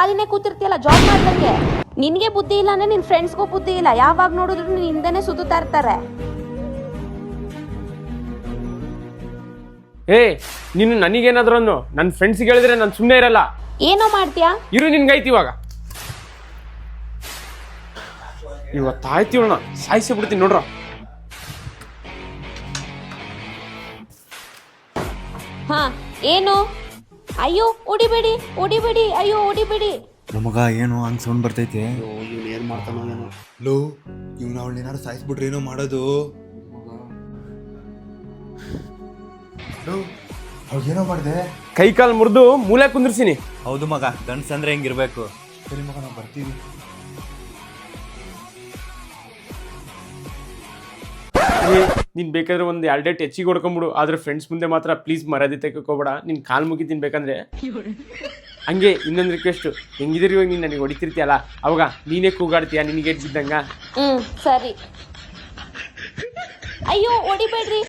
ಖಾಲಿನೇ ಕೂತಿರ್ತೀಯಲ್ಲ job ಮಾಡ್ದಂಗೆ. ನಿನ್ಗೆ ಬುದ್ಧಿ ಇಲ್ಲ ಅಂದ್ರೆ ನಿನ್ ಫ್ರೆಂಡ್ಸ್ಗೂ ಬುದ್ಧಿ ಇಲ್ಲ. ಯಾವಾಗ ನೋಡಿದ್ರು ನೀನ್ ಹಿಂದೆನೆ ಸುತ್ತಾ ಇರ್ತಾರೆ. ಏ ನೀನು ನನಗೇನಾದ್ರು ಅನ್ನು ನನ್ನ ಫ್ರೆಂಡ್ಸ್ಗೆ ಹೇಳಿದ್ರೆ ನಾನು ಸುಮ್ಮನೆ ಇರಲ್ಲ. ಏನೋ ಮಾಡ್ತೀಯಾ? ಇರು ನಿನ್ಗೈತಿ ಇವಾಗ. ಇವತ್ತಾಯ್ತಿವಣ್ಣ ಸಾಯಿಸಿ ಬಿಡ್ತೀನಿ ನೋಡ್ರ. ಹಾ ಏನು? ಅಯ್ಯೋ ಹೊಡಿಬೇಡಿ ಹೊಡಿಬೇಡಿ, ಅಯ್ಯೋ ಹೊಡಿಬೇಡಿ. ನಮಗ ಏನು ಹಂಗ್ ಸೌಂಡ್ ಬರ್ತೈತೆ. ಇವ್ನು ಏನ್ ಮಾಡ್ತಾನೋ ಏನೋ. ಲೋ ಇವ್ನ ಅವಳು ಏನಾದ್ರು ಸಾಯಿಸ್ಬಿಟ್ರೆ ಏನೋ ಮಾಡೋದು. ಅವ್ಳಿಗೇನೋ ಮಾಡಿದೆ. ಕೈ ಕಾಲು ಮುರಿದು ಮೂಲೆ ಕುಂದಿರ್ಸಿನಿ. ಹೌದು ಮಗ, ಗಂಡ್ಸ್ ಅಂದ್ರೆ ಹೆಂಗಿರ್ಬೇಕು. ಸರಿ ಮಗ ನಾವು ಬರ್ತೀವಿ. ನೀನ್ ಬೇಕಾದ್ರೆ ಒಂದು 2 ಡೇಟ್ ಹೆಚ್ಚಿಗೆ ಹೊಡ್ಕೊಂಬಿಡು. ಆದ್ರೆ ಫ್ರೆಂಡ್ಸ್ ಮುಂದೆ ಮಾತ್ರ ಪ್ಲೀಸ್ ಮರ್ಯಾದೆ ತೆಗೋಬೇಡ. ನಿನ್ ಕಾಲ್ ಮುಗಿತೀನಿ ಬೇಕಂದ್ರೆ. ಹಂಗೆ ಇನ್ನೊಂದು ರಿಕ್ವೆಸ್ಟ್, ಹೆಂಗಿದ್ರಿ ಇವಾಗ ನೀನು ನನಗೆ ಹೊಡಿತಿರ್ತೀಯಲ್ಲ ಅವಾಗ ನೀನೇ ಕೂಗಾಡ್ತೀಯ ನಿನಗೆ ಬಿದ್ದಂಗ. ಸರಿ. ಅಯ್ಯೋ ಹೊಡಿಬೇಡ್ರಿ.